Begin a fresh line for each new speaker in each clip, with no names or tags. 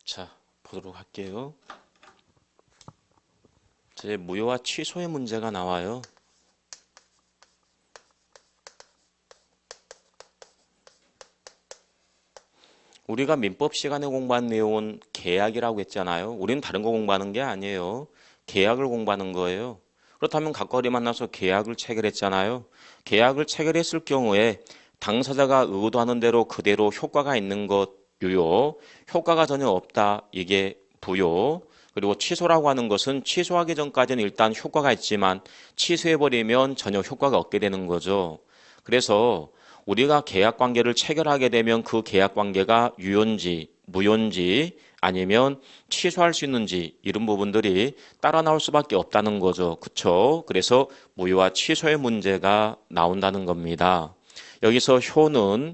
자, 보도록 할게요. 제 무효와 취소의 문제가 나와요. 우리가 민법 시간에 공부한 내용은 계약이라고 했잖아요. 우리는 다른 거 공부하는 게 아니에요. 계약을 공부하는 거예요. 그렇다면 각거리 만나서 계약을 체결했잖아요. 계약을 체결했을 경우에 당사자가 의도하는 대로 그대로 효과가 있는 것 유효, 효과가 전혀 없다 이게 부효, 그리고 취소라고 하는 것은 취소하기 전까지는 일단 효과가 있지만 취소해버리면 전혀 효과가 없게 되는 거죠. 그래서 우리가 계약 관계를 체결하게 되면 그 계약 관계가 유효인지 무효인지 아니면 취소할 수 있는지 이런 부분들이 따라 나올 수밖에 없다는 거죠. 그렇죠? 그래서 무효와 취소의 문제가 나온다는 겁니다. 여기서 효는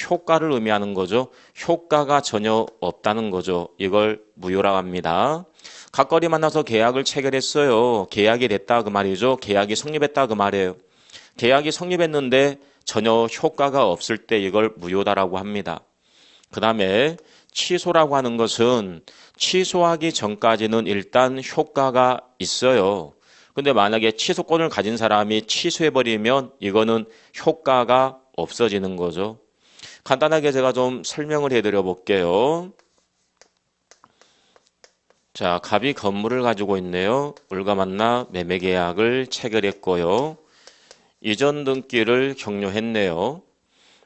효과를 의미하는 거죠. 효과가 전혀 없다는 거죠. 이걸 무효라고 합니다. 각거리 만나서 계약을 체결했어요. 계약이 됐다 그 말이죠. 계약이 성립했다 그 말이에요. 계약이 성립했는데 전혀 효과가 없을 때 이걸 무효다라고 합니다. 그 다음에 취소라고 하는 것은 취소하기 전까지는 일단 효과가 있어요. 근데 만약에 취소권을 가진 사람이 취소해버리면 이거는 효과가 없어지는 거죠. 간단하게 제가 좀 설명을 해드려 볼게요. 자, 갑이 건물을 가지고 있네요. 을과 만나 매매계약을 체결했고요. 이전 등기를 격려했네요.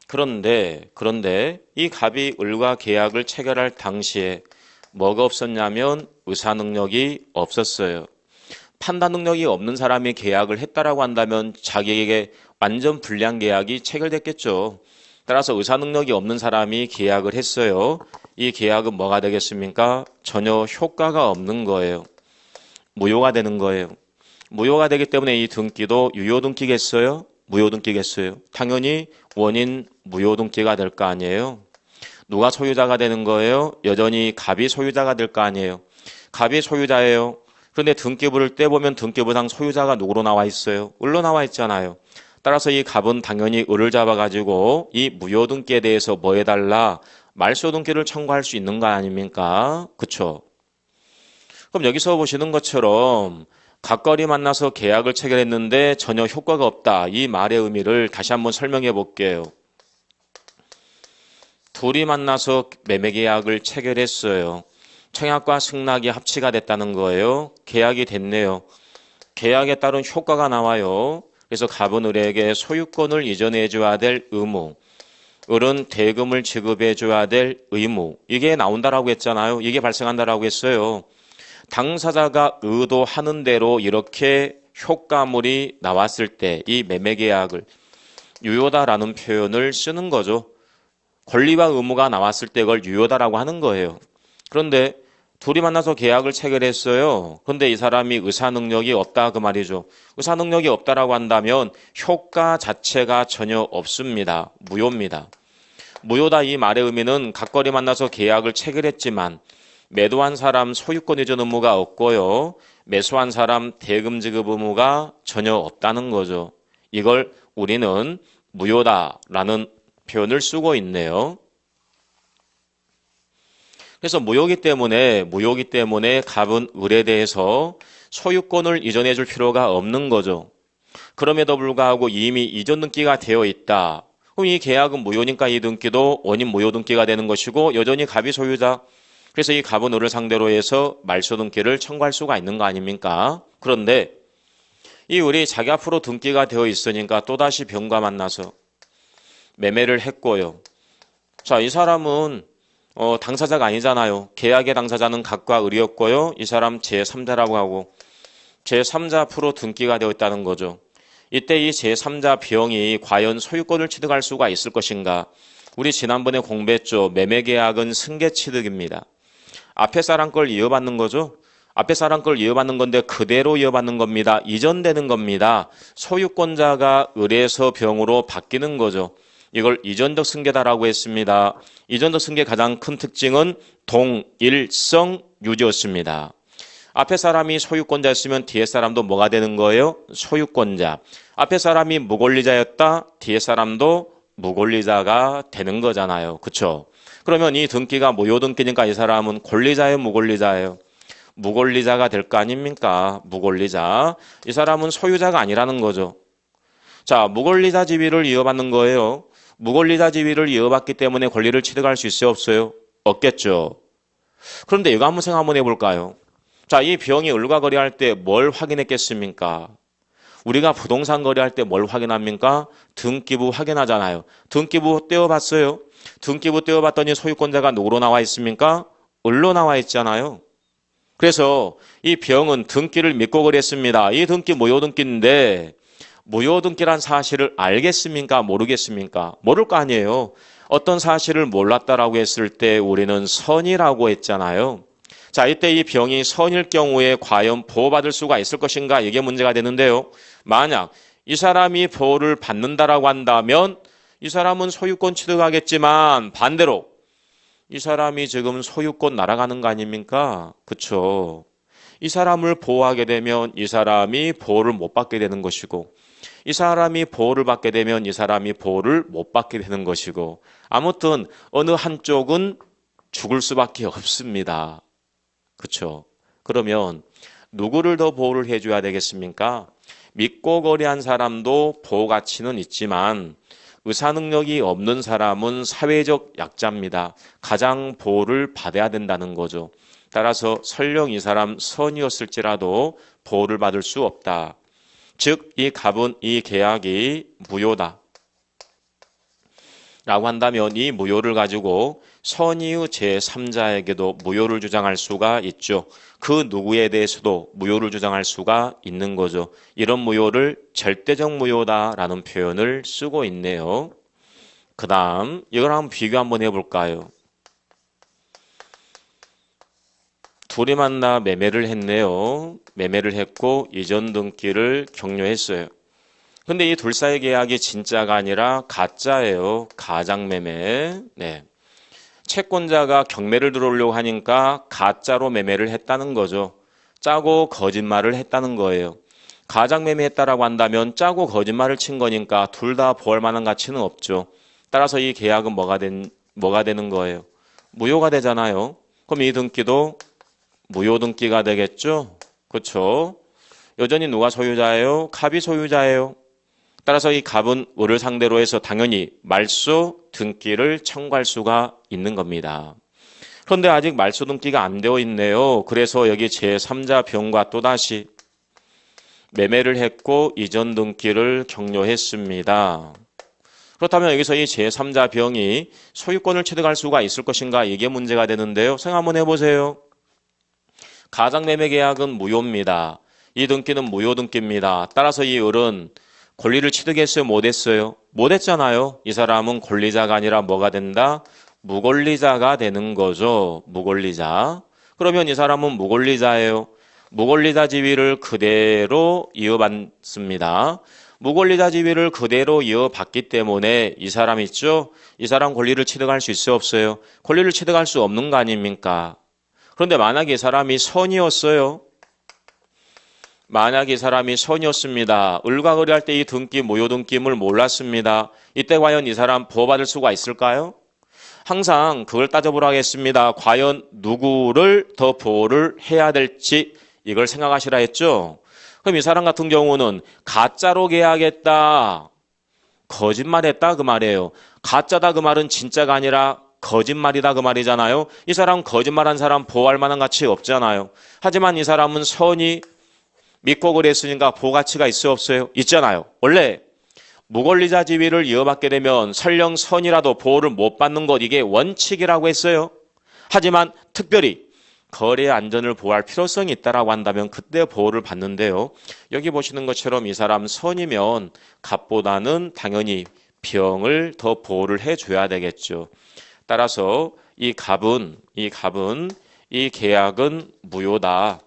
그런데 이 갑이 을과 계약을 체결할 당시에 뭐가 없었냐면 의사 능력이 없었어요. 판단 능력이 없는 사람이 계약을 했다라고 한다면 자기에게 완전 불리한 계약이 체결됐겠죠. 따라서 의사 능력이 없는 사람이 계약을 했어요. 이 계약은 뭐가 되겠습니까? 전혀 효과가 없는 거예요. 무효가 되는 거예요. 무효가 되기 때문에 이 등기도 유효 등기겠어요? 무효 등기겠어요? 당연히 원인 무효 등기가 될 거 아니에요. 누가 소유자가 되는 거예요? 여전히 갑이 소유자가 될 거 아니에요. 갑이 소유자예요. 그런데 등기부를 떼보면 등기부상 소유자가 누구로 나와 있어요? 을로 나와 있잖아요. 따라서 이 갑은 당연히 을을 잡아가지고 이 무효 등기에 대해서 뭐 해달라? 말소 등기를 청구할 수 있는 거 아닙니까? 그쵸? 그럼 여기서 보시는 것처럼 각거리 만나서 계약을 체결했는데 전혀 효과가 없다. 이 말의 의미를 다시 한번 설명해 볼게요. 둘이 만나서 매매계약을 체결했어요. 청약과 승낙이 합치가 됐다는 거예요. 계약이 됐네요. 계약에 따른 효과가 나와요. 그래서 갑은 을에게 소유권을 이전해 줘야 될 의무, 을은 대금을 지급해 줘야 될 의무, 이게 나온다라고 했잖아요. 이게 발생한다라고 했어요. 당사자가 의도하는 대로 이렇게 효과물이 나왔을 때 이 매매계약을 유효다라는 표현을 쓰는 거죠. 권리와 의무가 나왔을 때 그걸 유효다라고 하는 거예요. 그런데 둘이 만나서 계약을 체결했어요. 그런데 이 사람이 의사 능력이 없다 그 말이죠. 의사 능력이 없다라고 한다면 효과 자체가 전혀 없습니다. 무효입니다. 무효다 이 말의 의미는 각거리 만나서 계약을 체결했지만 매도한 사람 소유권 이전 의무가 없고요. 매수한 사람 대금 지급 의무가 전혀 없다는 거죠. 이걸 우리는 무효다라는 표현을 쓰고 있네요. 그래서 무효기 때문에 갑은 을에 대해서 소유권을 이전해 줄 필요가 없는 거죠. 그럼에도 불구하고 이미 이전 등기가 되어 있다. 그럼 이 계약은 무효니까 이 등기도 원인 무효 등기가 되는 것이고 여전히 갑이 소유자. 그래서 이 갑은 을을 상대로 해서 말소 등기를 청구할 수가 있는 거 아닙니까? 그런데 이 을이 자기 앞으로 등기가 되어 있으니까 또다시 병과 만나서 매매를 했고요. 자, 이 사람은 당사자가 아니잖아요. 계약의 당사자는 갑과 을이었고요. 이 사람 제3자라고 하고 제3자 앞으로 등기가 되어 있다는 거죠. 이때 이 제3자 병이 과연 소유권을 취득할 수가 있을 것인가? 우리 지난번에 공부했죠. 매매계약은 승계취득입니다. 앞에 사람 걸 이어받는 거죠. 앞에 사람 걸 이어받는 건데 그대로 이어받는 겁니다. 이전되는 겁니다. 소유권자가 을에서 병으로 바뀌는 거죠. 이걸 이전적 승계다라고 했습니다. 이전적 승계의 가장 큰 특징은 동일성 유지였습니다. 앞에 사람이 소유권자였으면 뒤에 사람도 뭐가 되는 거예요? 소유권자. 앞에 사람이 무권리자였다. 뒤에 사람도 무권리자가 되는 거잖아요. 그렇죠? 그러면 이 등기가 무효등기니까 이 사람은 권리자예요, 무권리자예요? 무권리자가 될 거 아닙니까? 무권리자. 이 사람은 소유자가 아니라는 거죠. 자, 무권리자 지위를 이어받는 거예요. 무권리자 지위를 이어받기 때문에 권리를 취득할 수 있어요, 없어요? 없겠죠. 그런데 이거 한번 해볼까요? 자, 이 병이 을과 거래할 때 뭘 확인했겠습니까? 우리가 부동산 거래할 때 뭘 확인합니까? 등기부 확인하잖아요. 등기부 떼어봤어요. 등기부 떼어봤더니 소유권자가 누구로 나와 있습니까? 을로 나와 있잖아요. 그래서 이 병은 등기를 믿고 거래했습니다. 이 등기 무효등기인데 무효등기란 사실을 알겠습니까? 모르겠습니까? 모를 거 아니에요. 어떤 사실을 몰랐다라고 했을 때 우리는 선이라고 했잖아요. 자, 이때 이 병이 선일 경우에 과연 보호받을 수가 있을 것인가? 이게 문제가 되는데요. 만약 이 사람이 보호를 받는다라고 한다면 이 사람은 소유권 취득하겠지만 반대로 이 사람이 지금 소유권 날아가는 거 아닙니까? 그렇죠. 이 사람을 보호하게 되면 이 사람이 보호를 못 받게 되는 것이고 이 사람이 보호를 받게 되면 이 사람이 보호를 못 받게 되는 것이고 아무튼 어느 한쪽은 죽을 수밖에 없습니다. 그렇죠. 그러면 누구를 더 보호를 해줘야 되겠습니까? 믿고 거래한 사람도 보호 가치는 있지만 의사 능력이 없는 사람은 사회적 약자입니다. 가장 보호를 받아야 된다는 거죠. 따라서 설령 이 사람 선이었을지라도 보호를 받을 수 없다. 즉, 이 갑은 이 계약이 무효다. 라고 한다면 이 무효를 가지고 선의의 제3자에게도 무효를 주장할 수가 있죠. 그 누구에 대해서도 무효를 주장할 수가 있는 거죠. 이런 무효를 절대적 무효다라는 표현을 쓰고 있네요. 그 다음 이걸 한번 비교 한번 해볼까요? 둘이 만나 매매를 했네요. 매매를 했고 이전 등기를 격려했어요. 근데 이 둘 사이 계약이 진짜가 아니라 가짜예요. 가장매매. 네. 채권자가 경매를 들어오려고 하니까 가짜로 매매를 했다는 거죠. 짜고 거짓말을 했다는 거예요. 가장매매 했다라고 한다면 짜고 거짓말을 친 거니까 둘 다 보호할 만한 가치는 없죠. 따라서 이 계약은 뭐가 되는 거예요? 무효가 되잖아요. 그럼 이 등기도 무효등기가 되겠죠? 그렇죠? 여전히 누가 소유자예요? 갑이 소유자예요. 따라서 이 갑은 을을 상대로 해서 당연히 말소 등기를 청구할 수가 있는 겁니다. 그런데 아직 말소 등기가 안 되어 있네요. 그래서 여기 제3자 병과 또다시 매매를 했고 이전 등기를 격려했습니다. 그렇다면 여기서 이 제3자 병이 소유권을 취득할 수가 있을 것인가? 이게 문제가 되는데요. 생각 한번 해보세요. 가장매매 계약은 무효입니다. 이 등기는 무효등기입니다. 따라서 이 을은 권리를 취득했어요? 못했어요? 못했잖아요. 이 사람은 권리자가 아니라 뭐가 된다? 무권리자가 되는 거죠. 무권리자. 그러면 이 사람은 무권리자예요. 무권리자 지위를 그대로 이어받습니다. 무권리자 지위를 그대로 이어받기 때문에 이 사람 있죠? 이 사람 권리를 취득할 수 있어요? 없어요? 권리를 취득할 수 없는 거 아닙니까? 그런데 만약에 이 사람이 선이었어요? 만약 이 사람이 선이었습니다. 을과 거래할 때 이 등기, 무효등기임을 몰랐습니다. 이때 과연 이 사람 보호받을 수가 있을까요? 항상 그걸 따져보라 하겠습니다. 과연 누구를 더 보호를 해야 될지 이걸 생각하시라 했죠? 그럼 이 사람 같은 경우는 가짜로 계약했다. 거짓말했다 그 말이에요. 가짜다 그 말은 진짜가 아니라 거짓말이다 그 말이잖아요. 이 사람 거짓말한 사람 보호할 만한 가치 없잖아요. 하지만 이 사람은 선이 믿고 그랬으니까 보호 가치가 있어요 없어요? 있잖아요. 원래 무권리자 지위를 이어받게 되면 설령 선이라도 보호를 못 받는 것 이게 원칙이라고 했어요. 하지만 특별히 거래의 안전을 보호할 필요성이 있다라고 한다면 그때 보호를 받는데요. 여기 보시는 것처럼 이 사람 선이면 갑보다는 당연히 병을 더 보호를 해줘야 되겠죠. 따라서 이 갑은 이 계약은 무효다.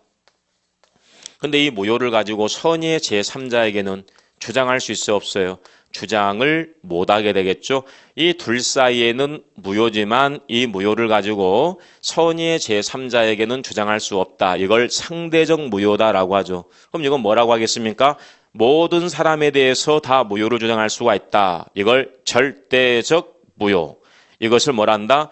근데 이 무효를 가지고 선의의 제3자에게는 주장할 수 있어 없어요? 주장을 못하게 되겠죠. 이 둘 사이에는 무효지만 이 무효를 가지고 선의의 제3자에게는 주장할 수 없다. 이걸 상대적 무효다라고 하죠. 그럼 이건 뭐라고 하겠습니까? 모든 사람에 대해서 다 무효를 주장할 수가 있다. 이걸 절대적 무효. 이것을 뭐란다?